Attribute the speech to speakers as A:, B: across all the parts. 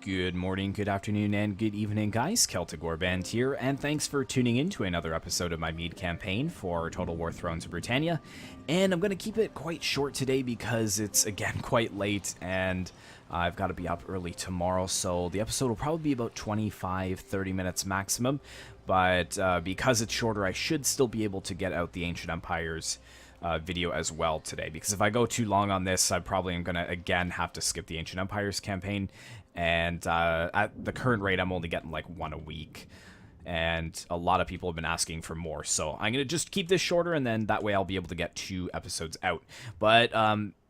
A: Good morning, good afternoon, and good evening, guys. Celtic Warband here, and thanks for tuning in to another episode of my Mide campaign for Total War Thrones of Britannia. And I'm going to keep it quite short today because it's, again, quite late, and I've got to be up early tomorrow, so the episode will probably be about 25-30 minutes maximum. But because it's shorter, I should still be able to get out the Ancient Empires video as well today, because if I go too long on this, I probably am going to again have to skip the Ancient Empires campaign, and at the current rate I'm only getting like one a week, and a lot of people have been asking for more, so I'm going to just keep this shorter, and then that way I'll be able to get 2 episodes out. But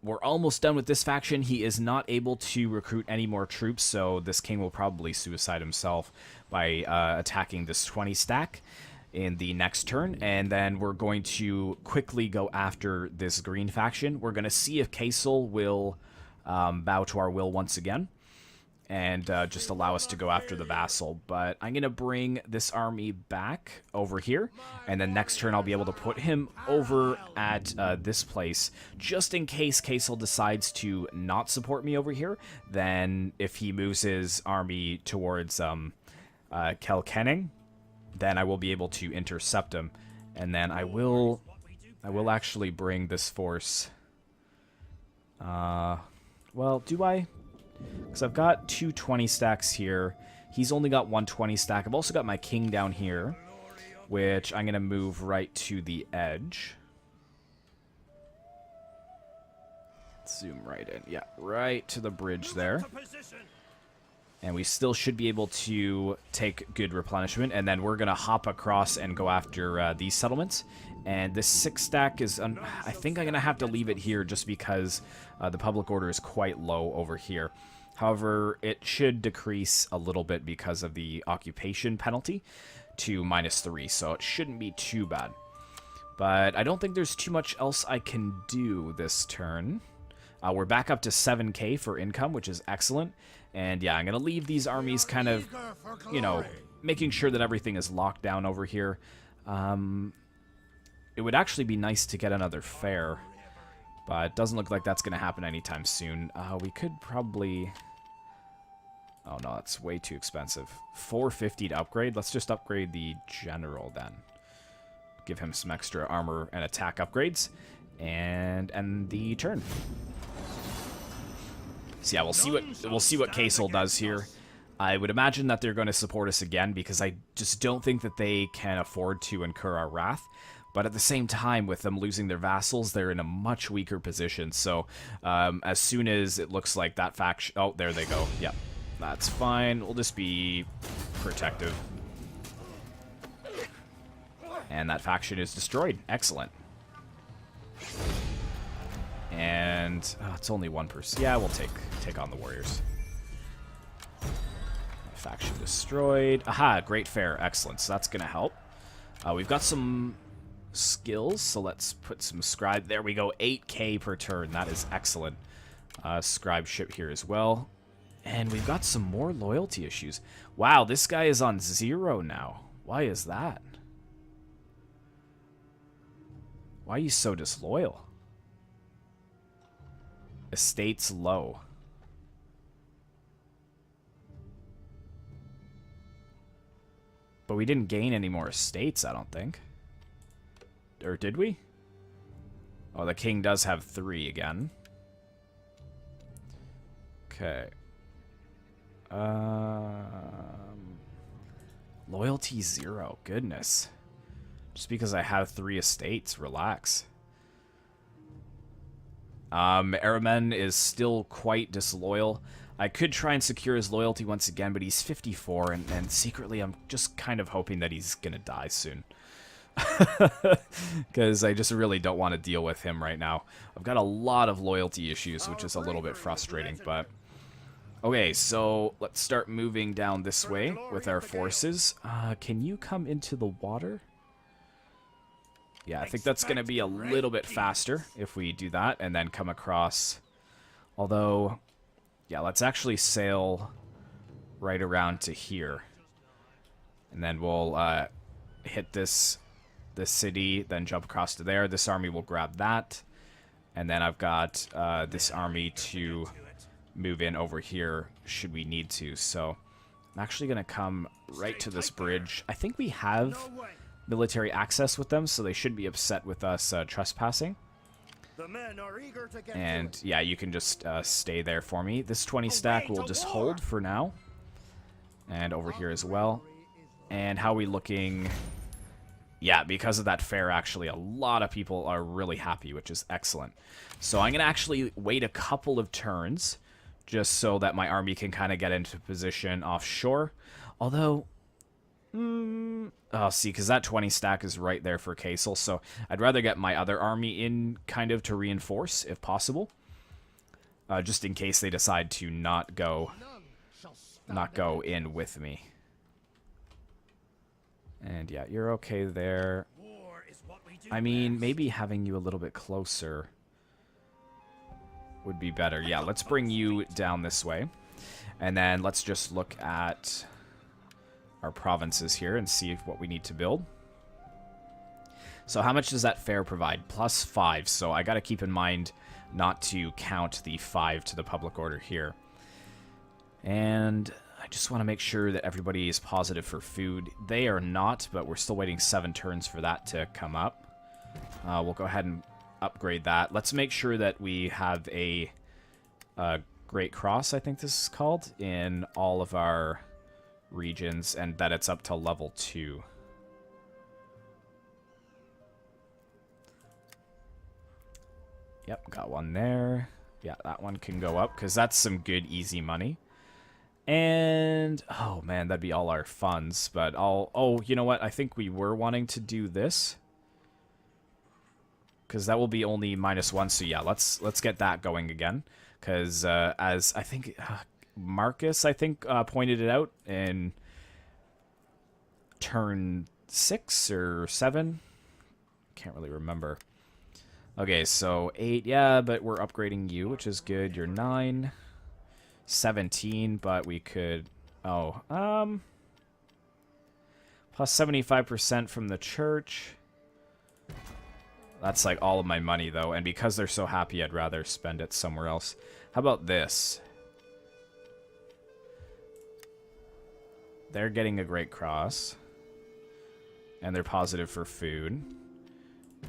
A: we're almost done with this faction. He is not able to recruit any more troops, so this king will probably suicide himself by attacking this 20 stack in the next turn, and then we're going to quickly go after this green faction. We're going to see if Caisil will bow to our will once again and just allow us to go after the vassal. But I'm going to bring this army back over here, and then next turn I'll be able to put him over at this place, just in case Caisil decides to not support me over here. Then if he moves his army towards Kilkenning, then I will be able to intercept him, and then I will actually bring this force. Well, do I? Because I've got 220 stacks here. He's only got 120 stack. I've also got my king down here, which I'm going to move right to the edge. Zoom right in. Yeah, right to the bridge there. And we still should be able to take good replenishment. And then we're going to hop across and go after these settlements. And this 6 stack is... I think I'm going to have to leave it here just because the public order is quite low over here. However, it should decrease a little bit because of the occupation penalty to -3. So it shouldn't be too bad. But I don't think there's too much else I can do this turn. We're back up to 7k for income, which is excellent. And yeah, I'm going to leave these armies kind of, you know, making sure that everything is locked down over here. It would actually be nice to get another fair, but it doesn't look like that's going to happen anytime soon. We could probably... Oh no, that's way too expensive. 450 to upgrade. Let's just upgrade the general then. Give him some extra armor and attack upgrades. And end the turn. So yeah, we'll see what Caisil does here. I would imagine that they're going to support us again, because I just don't think that they can afford to incur our wrath. But at the same time, with them losing their vassals, they're in a much weaker position. So as soon as it looks like that faction... Oh, there they go. Yep, that's fine. We'll just be protective. And that faction is destroyed. Excellent. And it's only 1%. Yeah, we'll take on the warriors. Faction destroyed. Aha, great fair. Excellent. So that's going to help. We've got some skills, so let's put some scribe. There we go. 8k per turn. That is excellent. Scribe ship here as well. And we've got some more loyalty issues. Wow, this guy is on 0 now. Why is that? Why are you so disloyal? Estates low. But we didn't gain any more estates, I don't think. Or did we? Oh, the king does have 3 again. Okay. Loyalty 0. Goodness. Just because I have 3 estates. Relax. Aramen is still quite disloyal. I could try and secure his loyalty once again, but he's 54, and secretly I'm just kind of hoping that he's gonna die soon. Because I just really don't want to deal with him right now. I've got a lot of loyalty issues, which is a little bit frustrating, but... Okay, so let's start moving down this way with our forces. Can you come into the water? Yeah, I think that's going to be a little bit faster if we do that and then come across. Although, yeah, let's actually sail right around to here. And then we'll hit this city, then jump across to there. This army will grab that. And then I've got this army to move in over here should we need to. So I'm actually going to come right to this bridge. I think we have military access with them, so they should be upset with us trespassing. And yeah, you can just stay there for me. This 20 stack will just hold for now. And over here as well. And how are we looking? Yeah, because of that fair, actually, a lot of people are really happy, which is excellent. So I'm going to actually wait a couple of turns just so that my army can kind of get into position offshore. Although, oh, see, because that 20 stack is right there for Caisil, so I'd rather get my other army in kind of to reinforce, if possible. Just in case they decide to not go in with me. And yeah, you're okay there. I mean, maybe having you a little bit closer would be better. Yeah, let's bring you down this way. And then let's just look at our provinces here and see what we need to build. So how much does that fair provide? +5. So I got to keep in mind not to count the 5 to the public order here. And I just want to make sure that everybody is positive for food. They are not, but we're still waiting 7 turns for that to come up. We'll go ahead and upgrade that. Let's make sure that we have a Great Cross, I think this is called, in all of our regions, and that it's up to level 2. Yep, got one there. Yeah, that one can go up, because that's some good, easy money. And, oh man, that'd be all our funds, but oh, you know what? I think we were wanting to do this. Because that will be only -1, so yeah, let's get that going again. Because, as I think, Marcus, I think, pointed it out in turn 6 or 7. Can't really remember. Okay, so 8, yeah, but we're upgrading you, which is good. You're 9. 17, but we could... Oh, plus 75% from the church. That's like all of my money, though, and because they're so happy, I'd rather spend it somewhere else. How about this? They're getting a Great Cross, and they're positive for food.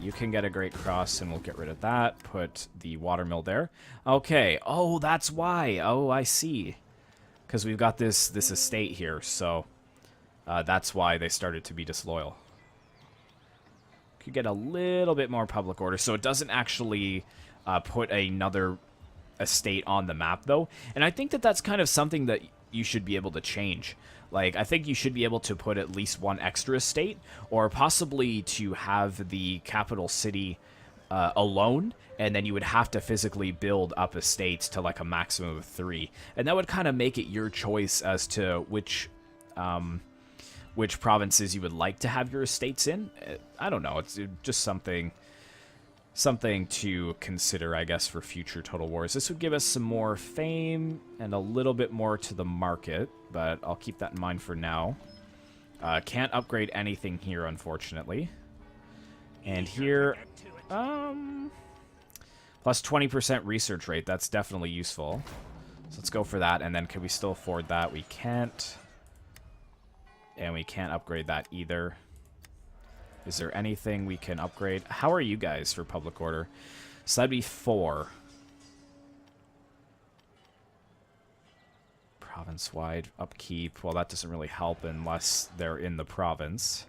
A: You can get a Great Cross, and we'll get rid of that. Put the watermill there. Okay. Oh, that's why. Oh, I see. Because we've got this estate here, so that's why they started to be disloyal. Could get a little bit more public order, so it doesn't actually put another estate on the map, though. And I think that that's kind of something that you should be able to change. Like, I think you should be able to put at least 1 extra estate, or possibly to have the capital city alone, and then you would have to physically build up estates to like a maximum of 3. And that would kind of make it your choice as to which provinces you would like to have your estates in. I don't know, it's just something to consider, I guess, for future Total Wars. This would give us some more fame and a little bit more to the market, but I'll keep that in mind for now. Can't upgrade anything here, unfortunately. And here, plus 20% research rate. That's definitely useful. So let's go for that, and then can we still afford that? We can't. And we can't upgrade that either. Is there anything we can upgrade? How are you guys for public order? So that'd be 4. Province-wide upkeep. Well, that doesn't really help unless they're in the province.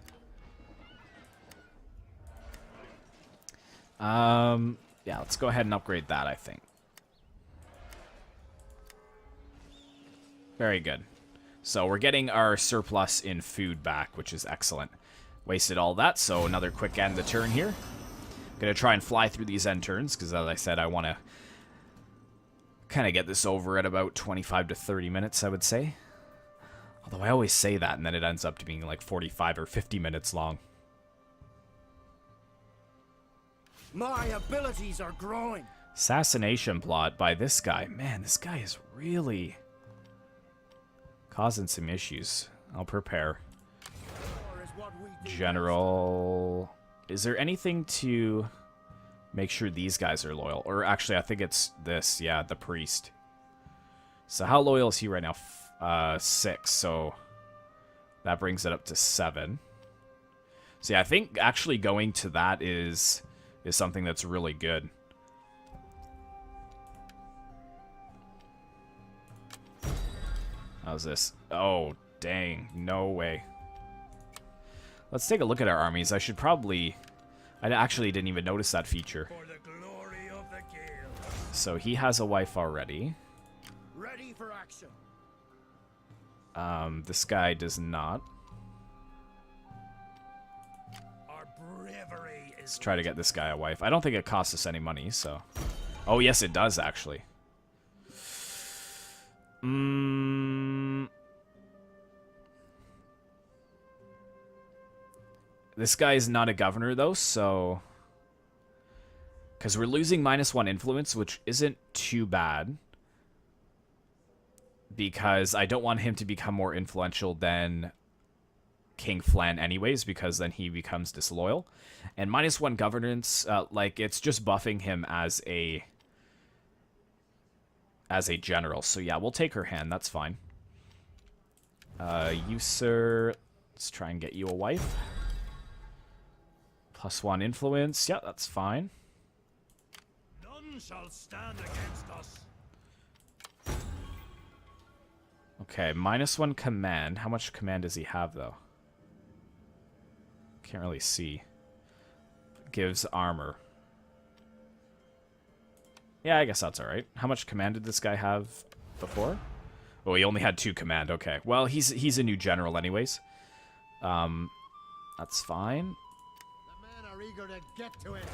A: Yeah, let's go ahead and upgrade that, I think. Very good. So we're getting our surplus in food back, which is excellent. Wasted all that, so another quick end the turn here. Gonna try and fly through these end turns, because as I said, I want to kind of get this over at about 25 to 30 minutes, I would say. Although I always say that, and then it ends up to being like 45 or 50 minutes long.
B: My abilities are growing.
A: Assassination plot by this guy. Man, this guy is really causing some issues. I'll prepare. General. Is there anything to make sure these guys are loyal? Or actually, I think it's this. Yeah, the priest. So how loyal is he right now? 6, so that brings it up to 7. So yeah, I think actually going to that is something that's really good. How's this? Oh, dang. No way. Let's take a look at our armies. I should probably... I actually didn't even notice that feature.
B: For the glory of the guild.
A: So he has a wife already.
B: Ready for action.
A: This guy does not.
B: Our bravery is...
A: Let's try to get this guy a wife. I don't think it costs us any money, so... Oh, yes, it does, actually. This guy is not a governor, though, so... Because we're losing -1 influence, which isn't too bad. Because I don't want him to become more influential than King Flann anyways, because then he becomes disloyal. And -1 governance, like, it's just buffing him as a general. So yeah, we'll take her hand, that's fine. You, sir, let's try and get you a wife. +1 influence, yeah, that's fine.
B: None shall stand against us.
A: Okay, -1 command. How much command does he have, though? Can't really see. Gives armor. Yeah, I guess that's alright. How much command did this guy have before? Oh, he only had 2 command. Okay. Well, he's a new general anyways. That's fine.
B: The men are eager to get to it.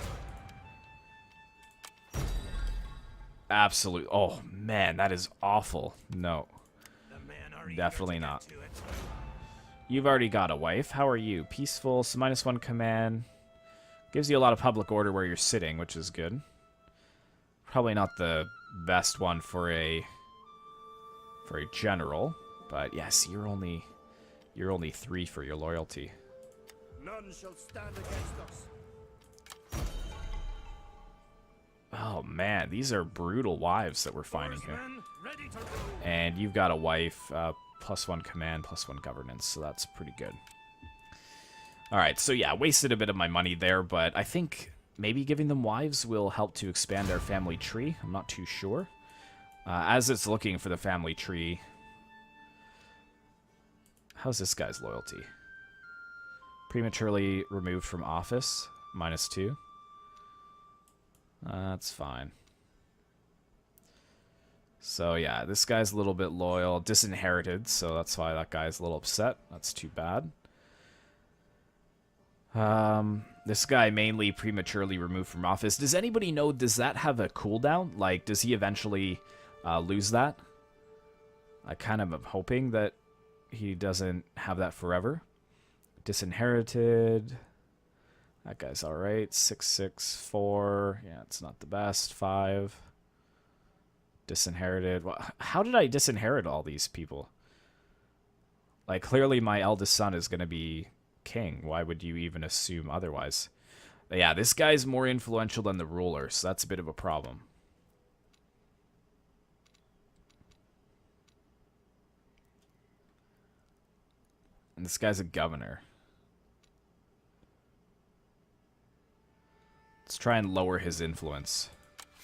A: Absolute. Oh, man, that is awful. No.
B: The men are eager
A: Definitely
B: to get
A: not.
B: to it.
A: You've already got a wife. How are you? Peaceful, so -1 command. Gives you a lot of public order where you're sitting, which is good. Probably not the best one for a general, but yes, you're only 3 for your loyalty.
B: None shall stand against us.
A: Oh man, these are brutal wives that we're finding here.
B: Horsemen, ready to rule.
A: And you've got a wife, +1 command, +1 governance, so that's pretty good. Alright, so yeah, wasted a bit of my money there, but I think maybe giving them wives will help to expand our family tree. I'm not too sure. As it's looking for the family tree... How's this guy's loyalty? Prematurely removed from office, -2. That's fine. So yeah, this guy's a little bit loyal. Disinherited, so that's why that guy's a little upset. That's too bad. This guy mainly prematurely removed from office. Does anybody know, does that have a cooldown? Like, does he eventually lose that? I kind of am hoping that he doesn't have that forever. Disinherited. That guy's alright. 6, 6, 4. Yeah, it's not the best. 5. Disinherited. Well, how did I disinherit all these people? Like, clearly my eldest son is going to be king. Why would you even assume otherwise? But yeah, this guy's more influential than the ruler, so that's a bit of a problem. And this guy's a governor. Let's try and lower his influence.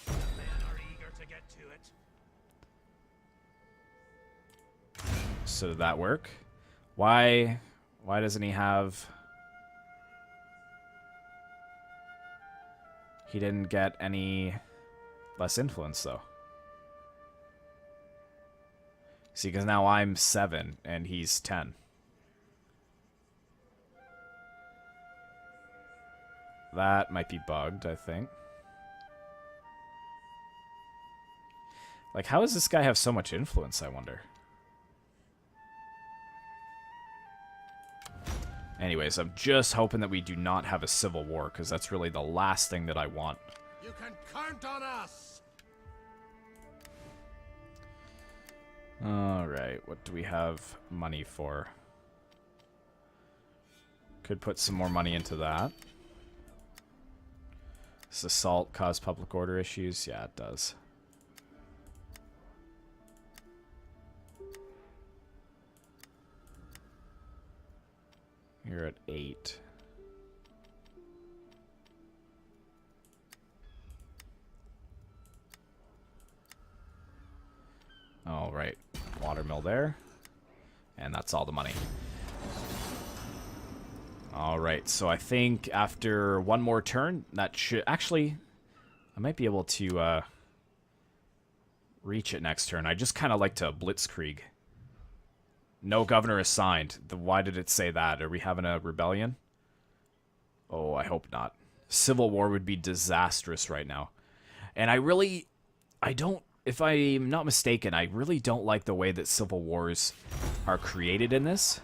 B: The men are eager to get to it.
A: So did that work? Why doesn't he have... He didn't get any less influence, though. See, because now I'm 7 and he's 10. That might be bugged, I think. Like, how does this guy have so much influence, I wonder? Anyways, I'm just hoping that we do not have a civil war, because that's really the last thing that I want.
B: You can count on us.
A: Alright, what do we have money for? Could put some more money into that. Does assault cause public order issues? Yeah, it does. You're at 8. All right, watermill there. And that's all the money. All right, so I think after one more turn, that should... Actually, I might be able to reach it next turn. I just kind of like to blitzkrieg. No governor assigned. Why did it say that? Are we having a rebellion? Oh, I hope not. Civil war would be disastrous right now. And I don't... If I'm not mistaken, I really don't like the way that civil wars are created in this.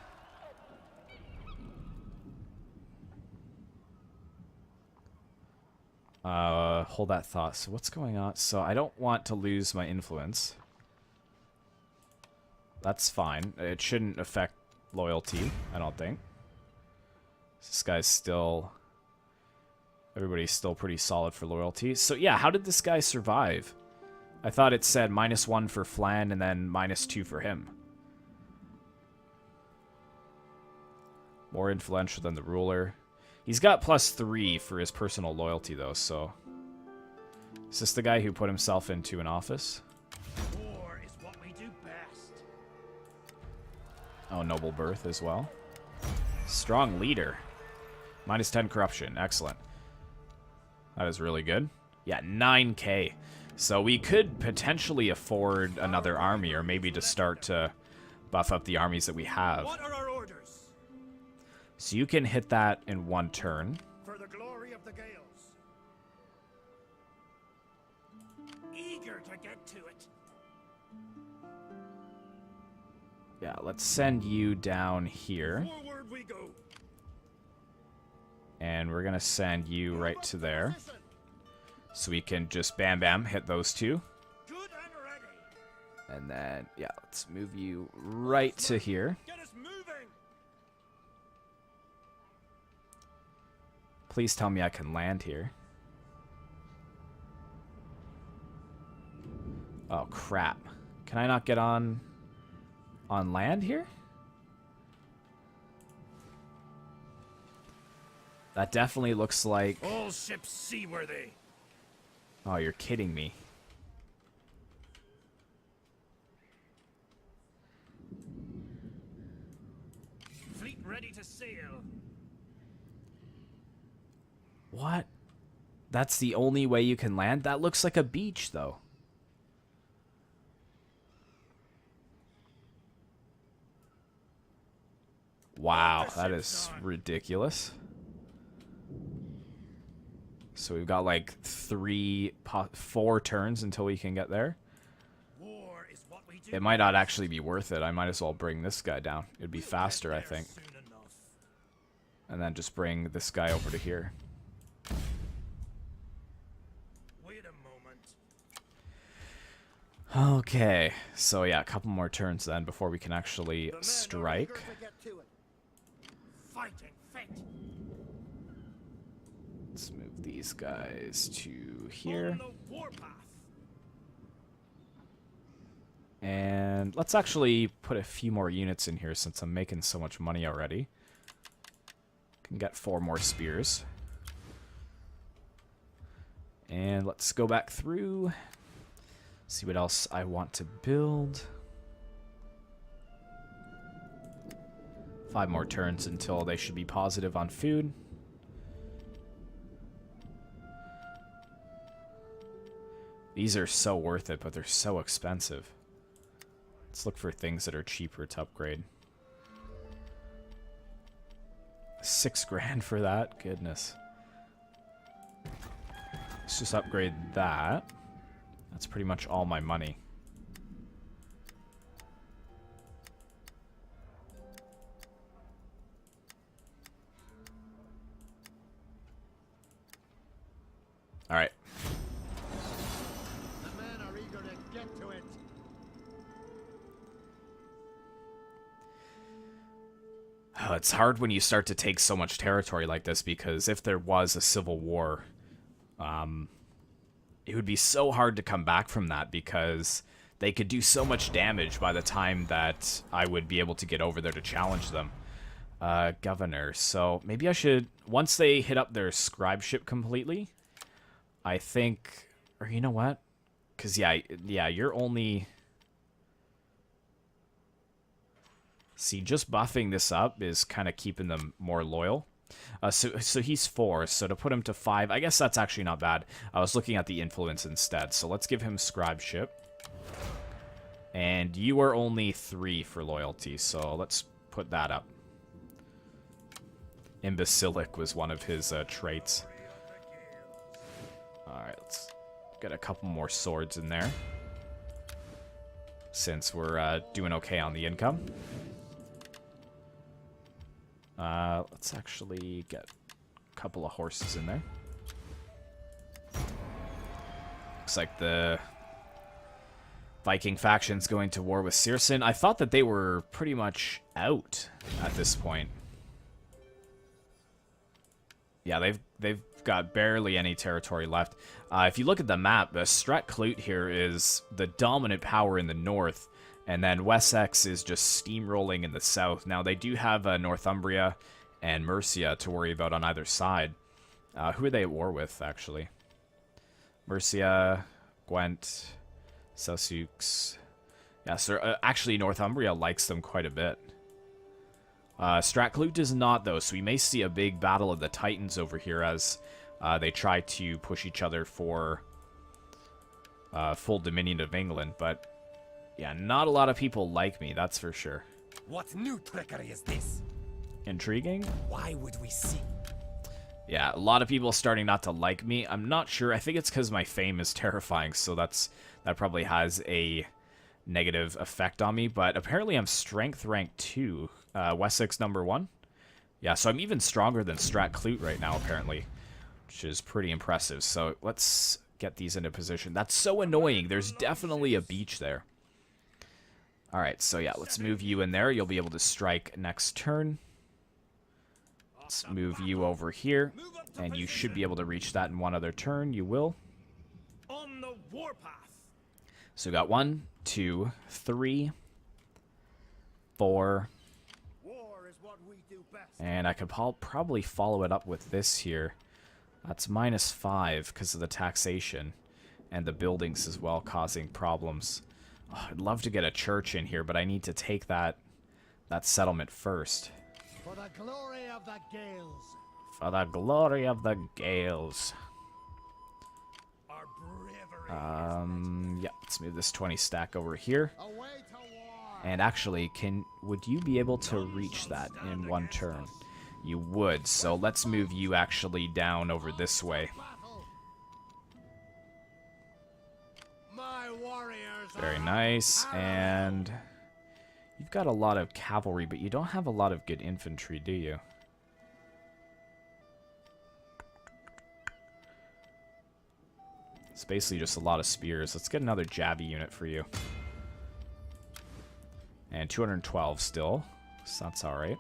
A: Hold that thought. So what's going on? So I don't want to lose my influence. That's fine. It shouldn't affect loyalty, I don't think. This guy's still... Everybody's still pretty solid for loyalty. So yeah, how did this guy survive? I thought it said -1 for Flann and then -2 for him. More influential than the ruler. He's got +3 for his personal loyalty, though, so... Is this the guy who put himself into an office?
B: War is what we do best.
A: Oh, noble birth as well. Strong leader. -10 corruption. Excellent. That is really good. Yeah, 9k. So we could potentially afford another army, or maybe to start to buff up the armies that we have.
B: What are our orders?
A: So you can hit that in one turn.
B: For the glory of the Gales. Eager to get to it.
A: Yeah, let's send you down here.
B: Forward we go.
A: And we're going to send you right to there. So we can just bam bam hit those two.
B: Good and ready.
A: And then, yeah, let's move you right to here.
B: Get us moving.
A: Please tell me I can land here. Oh, crap. Can I not get on land here? That definitely looks like...
B: All ships seaworthy.
A: Oh, you're kidding me.
B: Fleet ready to sail.
A: What? That's the only way you can land? That looks like a beach, though. Wow, that is ridiculous. So we've got like 4 turns until we can get there.
B: War is what we do.
A: It might not actually be worth it. I might as well bring this guy down. It'd be faster, I think.
B: Soon enough.
A: And then just bring this guy over to here.
B: Wait a moment.
A: Okay, so yeah, a couple more turns then before we can actually strike.
B: Fighting fit.
A: Let's move these guys to here.
B: On the warpath.
A: And let's actually put a few more units in here since I'm making so much money already. Can get 4 more spears. And let's go back through. See what else I want to build. 5 more turns until they should be positive on food. These are so worth it, but they're so expensive. Let's look for things that are cheaper to upgrade. 6 grand for that? Goodness. Let's just upgrade that. That's pretty much all my money. Alright.
B: The men are eager to get to it.
A: Oh, it's hard when you start to take so much territory like this, because if there was a civil war, it would be so hard to come back from that, because they could do so much damage by the time that I would be able to get over there to challenge them. Governor. So maybe I should, once they hit up their scribeship completely, I think, or you know what? Because, yeah, you're only... See, just buffing this up is kind of keeping them more loyal. So he's 4, so to put him to 5, I guess that's actually not bad. I was looking at the influence instead, so let's give him scribeship. And you are only 3 for loyalty, so let's put that up. Imbecilic was one of his traits. Alright, let's get a couple more swords in there, since we're doing okay on the income. Let's actually get a couple of horses in there. Looks like the Viking faction's going to war with Searson. I thought that they were pretty much out at this point. Yeah, they've got barely any territory left. If you look at the map, Stratclute here is the dominant power in the north, and then Wessex is just steamrolling in the south. Now, they do have Northumbria and Mercia to worry about on either side. Who are they at war with, actually? Mercia, Gwent, Sussex. Yeah, so actually, Northumbria likes them quite a bit. Stratclute does not, though, so we may see a big battle of the Titans over here as they try to push each other for full dominion of England, but yeah, not a lot of people like me, that's for sure.
C: What new trickery is this?
A: Intriguing?
C: Why would we see?
A: Yeah, a lot of people starting not to like me. I'm not sure. I think it's because my fame is terrifying, so that probably has a negative effect on me, but apparently I'm strength rank 2. Wessex number 1. Yeah, so I'm even stronger than Stratclute right now, apparently, which is pretty impressive. So let's get these into position. That's so annoying. There's definitely a beach there. All right, so yeah, let's move you in there. You'll be able to strike next turn. Let's move you over here, and you should be able to reach that in one other turn. You will.
B: On the warpath.
A: So we got 1, 2, 3, 4... And I could probably follow it up with this here. That's -5 because of the taxation and the buildings as well causing problems. Oh, I'd love to get a church in here, but I need to take that settlement first.
B: For the glory of the Gaels.
A: For the glory of the Gaels.
B: Our bravery.
A: Yeah, let's move this 20 stack over here.
B: Away to war.
A: And actually, would you be able to reach that in one turn? You would, so let's move you actually down over this way.
B: My warriors.
A: Very nice, and you've got a lot of cavalry, but you don't have a lot of good infantry, do you? It's basically just a lot of spears. Let's get another Javi unit for you. And 212 still, so that's alright.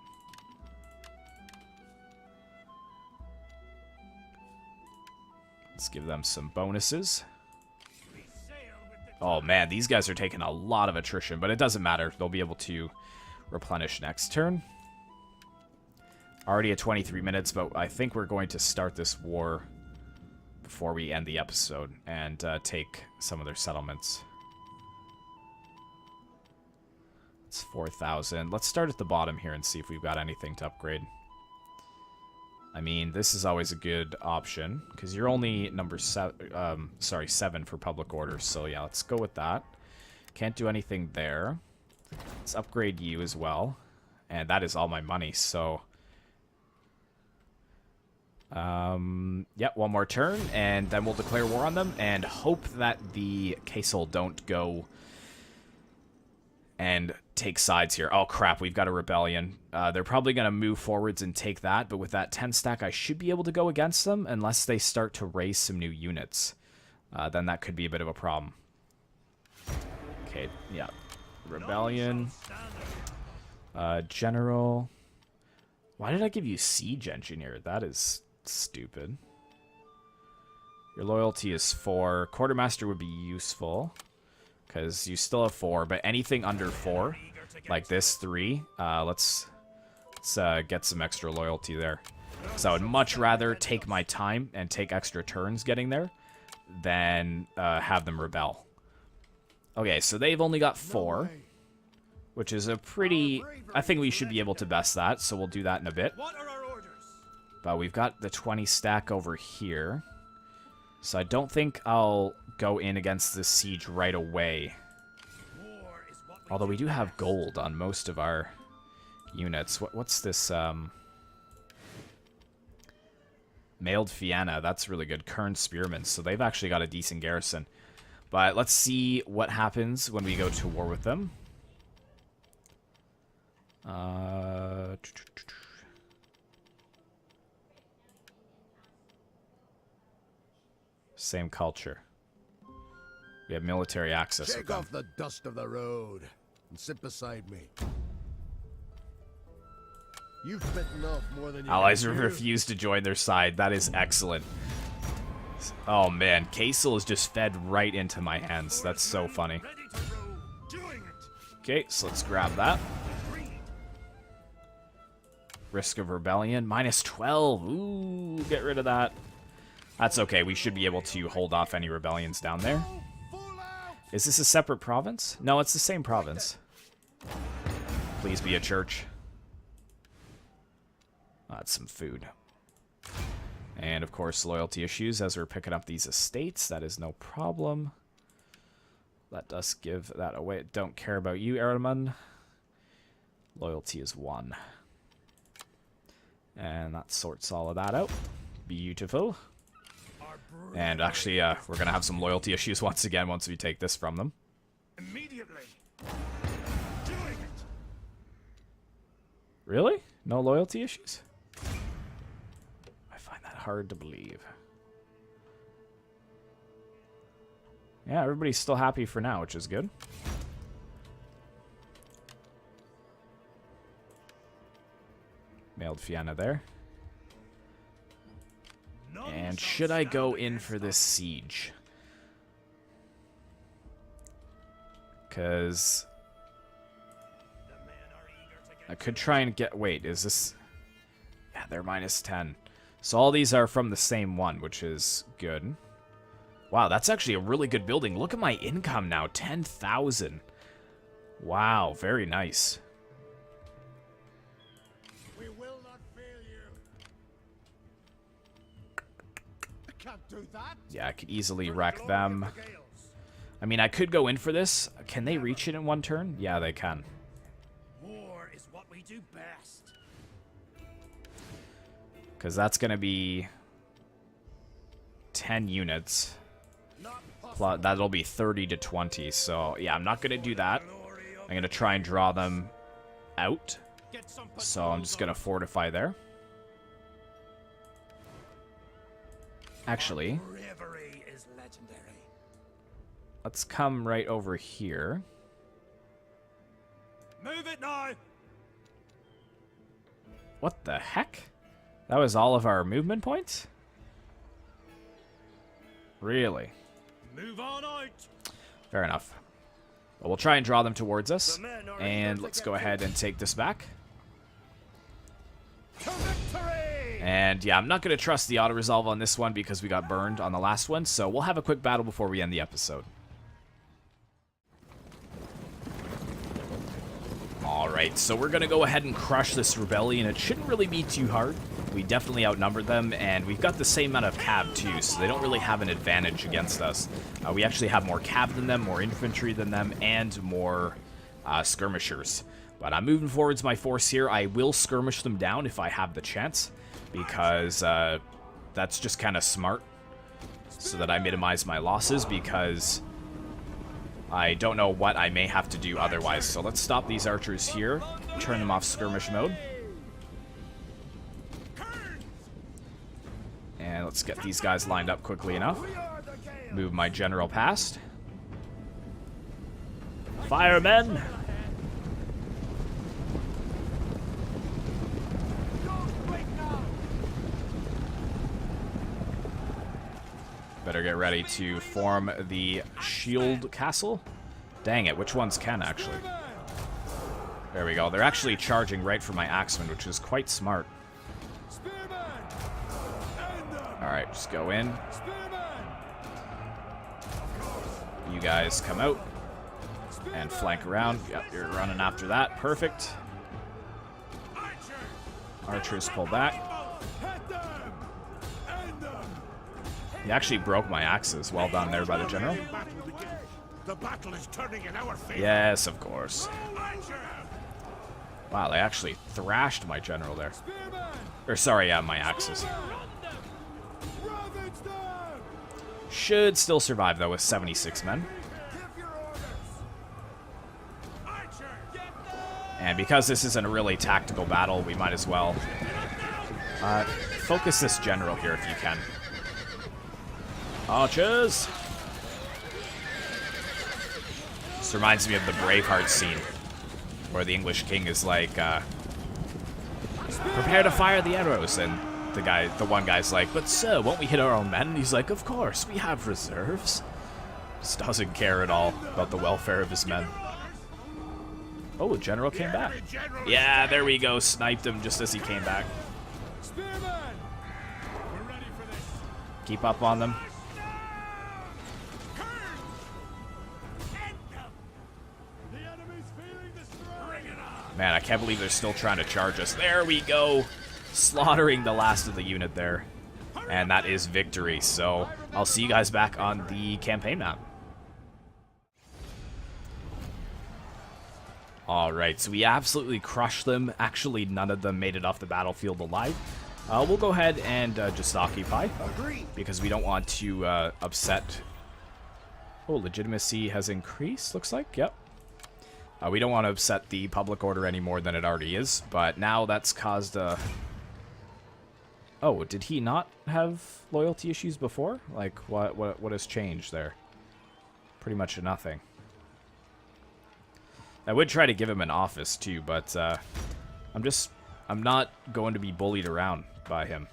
A: Let's give them some bonuses. Oh man, these guys are taking a lot of attrition, but it doesn't matter. They'll be able to replenish next turn. Already at 23 minutes, but I think we're going to start this war before we end the episode and take some of their settlements. It's 4,000. Let's start at the bottom here and see if we've got anything to upgrade. I mean, this is always a good option, because you're only number 7 for public order, so yeah, let's go with that. Can't do anything there. Let's upgrade you as well, and that is all my money, so... yeah, one more turn, and then we'll declare war on them, and hope that the Caisil don't go and take sides here. Oh crap, we've got a rebellion. They're probably going to move forwards and take that, but with that 10 stack I should be able to go against them unless they start to raise some new units. Then that could be a bit of a problem. Okay, yeah. Rebellion. General. Why did I give you siege engineer? That is stupid. Your loyalty is 4. Quartermaster would be useful, because you still have 4, but anything under 4, like this 3, let's Let's get some extra loyalty there. Because I would much rather take my time and take extra turns getting there than have them rebel. Okay, so they've only got 4, which is a pretty... I think we should be able to best that, so we'll do that in a bit.
B: What are our orders?
A: But we've got the 20 stack over here. So I don't think I'll go in against this siege right away.
B: War is what we
A: Although we do have gold on most of our units. What's this? Mailed Fianna. That's really good. Kern Spearmen. So they've actually got a decent garrison. But let's see what happens when we go to war with them. Same culture. We have military access with
B: Shake
A: them.
B: off the dust of the road and sit beside me. You've bitten off more than you
A: Allies
B: can chew.
A: refuse to join their side. That is excellent. Oh man, Caisil is just fed right into my hands. That's so funny.
B: Ready to row. Doing it.
A: Okay, so let's grab that. Risk of rebellion, minus 12. Ooh, get rid of that. That's okay. We should be able to hold off any rebellions down there.
B: Full out.
A: Is this a separate province? No, it's the same province. Please be a church. That's some food. And, of course, loyalty issues as we're picking up these estates. That is no problem. Let us give that away. Don't care about you, Araman. Loyalty is 1. And that sorts all of that out. Beautiful. And actually, we're going to have some loyalty issues once again once we take this from them.
B: Immediately. Doing it.
A: Really? No loyalty issues? I find that hard to believe. Yeah, everybody's still happy for now, which is good. Mailed Fianna there. And should I go in for this siege? Because I could try and get... Wait, is this... Yeah, they're minus 10. So all these are from the same one, which is good. Wow, that's actually a really good building. Look at my income now, 10,000. Wow, very nice.
B: We will not fail you. I can't do that.
A: Yeah, I could easily wreck them. I mean, I could go in for this. Can they reach it in one turn? Yeah, they can.
B: War is what we do best.
A: Because that's going to be 10 units. Plus, that'll be 30 to 20. So, yeah, I'm not going to do that. I'm going to try and draw them out. So I'm just going to fortify there. Actually,
B: Bravery is legendary.
A: let's come right over here.
B: Move it now.
A: What the heck? That was all of our movement points? Really?
B: Move on out.
A: Fair enough. Well, we'll try and draw them towards us. And let's go ahead and take this back.
B: To victory.
A: And yeah, I'm not going to trust the auto-resolve on this one because we got burned on the last one. So we'll have a quick battle before we end the episode. Alright, so we're going to go ahead and crush this rebellion. It shouldn't really be too hard. We definitely outnumbered them, and we've got the same amount of cav too, so they don't really have an advantage against us. We actually have more cav than them, more infantry than them, and more skirmishers. But I'm moving forwards my force here. I will skirmish them down if I have the chance, because that's just kind of smart, so that I minimize my losses, because I don't know what I may have to do otherwise. So let's stop these archers here, turn them off skirmish mode. And let's get these guys lined up quickly enough. Move my general past. Firemen! Better get ready to form the shield castle. Dang it, which ones can actually? There we go. They're actually charging right for my axeman, which is quite smart. Alright, just go in. You guys come out and flank around. Yep, you're running after that. Perfect. Archers pull back. He actually broke my axes. Well done there by the general.
B: The battle is turning in our favor.
A: Yes, of course. Wow, they actually thrashed my general there. Or sorry, yeah, my axes. Should still survive though with 76 men. And because this isn't a really tactical battle, we might as well focus this general here if you can. Archers! This reminds me of the Braveheart scene, where the English king is like, prepare to fire the arrows, and the one guy's like, but sir, won't we hit our own men? And he's like, of course, we have reserves. Just doesn't care at all about the welfare of his men. Oh, the general came back. Yeah, there we go. Sniped him just as he came back. Keep up on them. Man, I can't believe they're still trying to charge us. There we go. Slaughtering the last of the unit there. And that is victory. So I'll see you guys back on the campaign map. Alright, so we absolutely crushed them. Actually, none of them made it off the battlefield alive. We'll go ahead and just occupy. Because we don't want to upset... Oh, legitimacy has increased, looks like. Yep. We don't want to upset the public order any more than it already is. But now that's caused a... Oh, did he not have loyalty issues before? Like, what has changed there? Pretty much nothing. I would try to give him an office too, but I'm not going to be bullied around by him.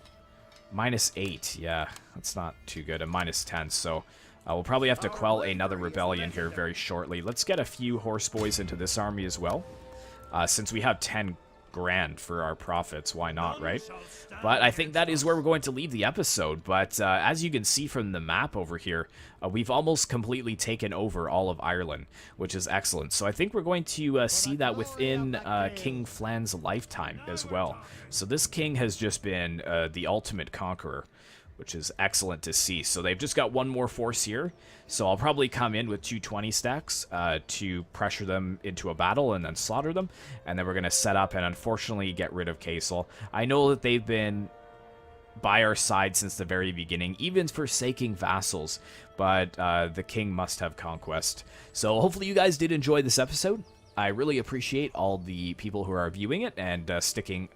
A: -8, yeah, that's not too good. And -10, so we'll probably have to quell another rebellion here very shortly. Let's get a few horse boys into this army as well. Since we have 10 grand for our profits, why not, right? But I think that is where we're going to leave the episode. But as you can see from the map over here, we've almost completely taken over all of Ireland, which is excellent. So I think we're going to see that within King Flann's lifetime as well. So this king has just been the ultimate conqueror, which is excellent to see. So they've just got one more force here. So I'll probably come in with 220 stacks to pressure them into a battle and then slaughter them. And then we're going to set up and unfortunately get rid of Caisil. I know that they've been by our side since the very beginning, even forsaking vassals. But the king must have conquest. So hopefully you guys did enjoy this episode. I really appreciate all the people who are viewing it and sticking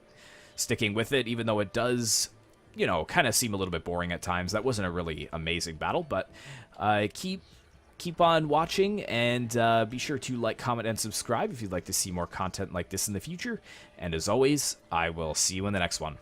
A: with it, even though it does... you know, kind of seem a little bit boring at times. That wasn't a really amazing battle, but keep on watching, and be sure to like, comment, and subscribe if you'd like to see more content like this in the future. And as always, I will see you in the next one.